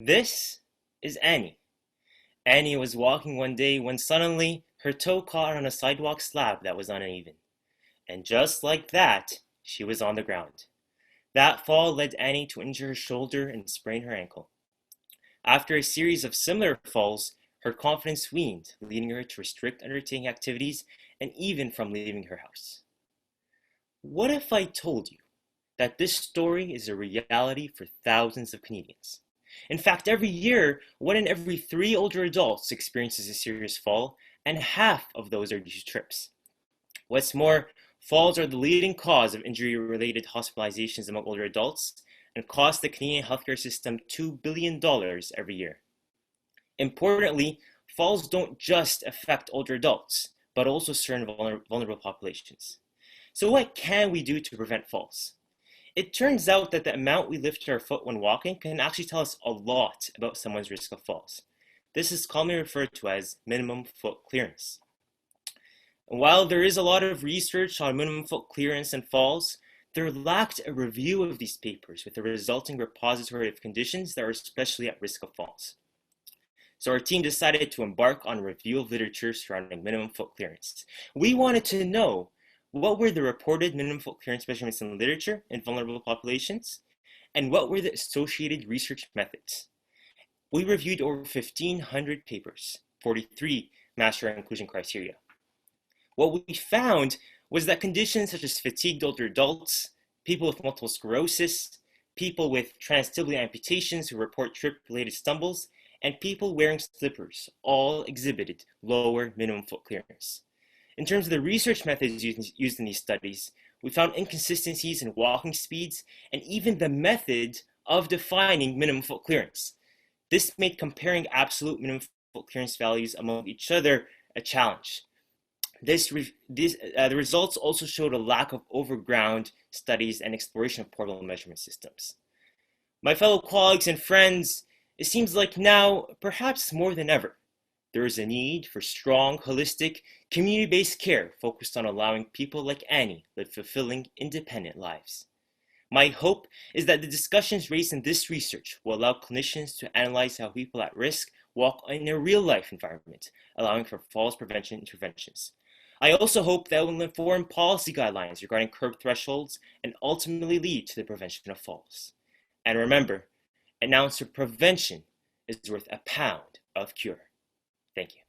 This is Annie. Annie was walking one day when suddenly her toe caught on a sidewalk slab that was uneven. And just like that, she was on the ground. That fall led Annie to injure her shoulder and sprain her ankle. After a series of similar falls, her confidence waned, leading her to restrict undertaking activities and even from leaving her house. What if I told you that this story is a reality for thousands of Canadians? In fact, every year, one in every three older adults experiences a serious fall, and half of those are due to trips. What's more, falls are the leading cause of injury-related hospitalizations among older adults and cost the Canadian healthcare system $2 billion every year. Importantly, falls don't just affect older adults, but also certain vulnerable populations. So what can we do to prevent falls? It turns out that the amount we lift our foot when walking can actually tell us a lot about someone's risk of falls. This is commonly referred to as minimum foot clearance. And while there is a lot of research on minimum foot clearance and falls, there lacked a review of these papers with a resulting repository of conditions that are especially at risk of falls. So our team decided to embark on a review of literature surrounding minimum foot clearance. We wanted to know what were the reported minimum foot clearance measurements in literature in vulnerable populations, and what were the associated research methods. We reviewed over 1,500 papers, 43 master inclusion criteria. What we found was that conditions such as fatigued older adults, people with multiple sclerosis, people with transtibial amputations who report trip-related stumbles, and people wearing slippers all exhibited lower minimum foot clearance. In terms of the research methods used in these studies, we found inconsistencies in walking speeds and even the method of defining minimum foot clearance. This made comparing absolute minimum foot clearance values among each other a challenge. The results also showed a lack of overground studies and exploration of portable measurement systems. My fellow colleagues and friends, it seems like now, perhaps more than ever, there is a need for strong, holistic, community-based care focused on allowing people like Annie live fulfilling, independent lives. My hope is that the discussions raised in this research will allow clinicians to analyze how people at risk walk in a real-life environment, allowing for falls prevention interventions. I also hope that it will inform policy guidelines regarding curb thresholds and ultimately lead to the prevention of falls. And remember, an ounce of prevention is worth a pound of cure. Thank you.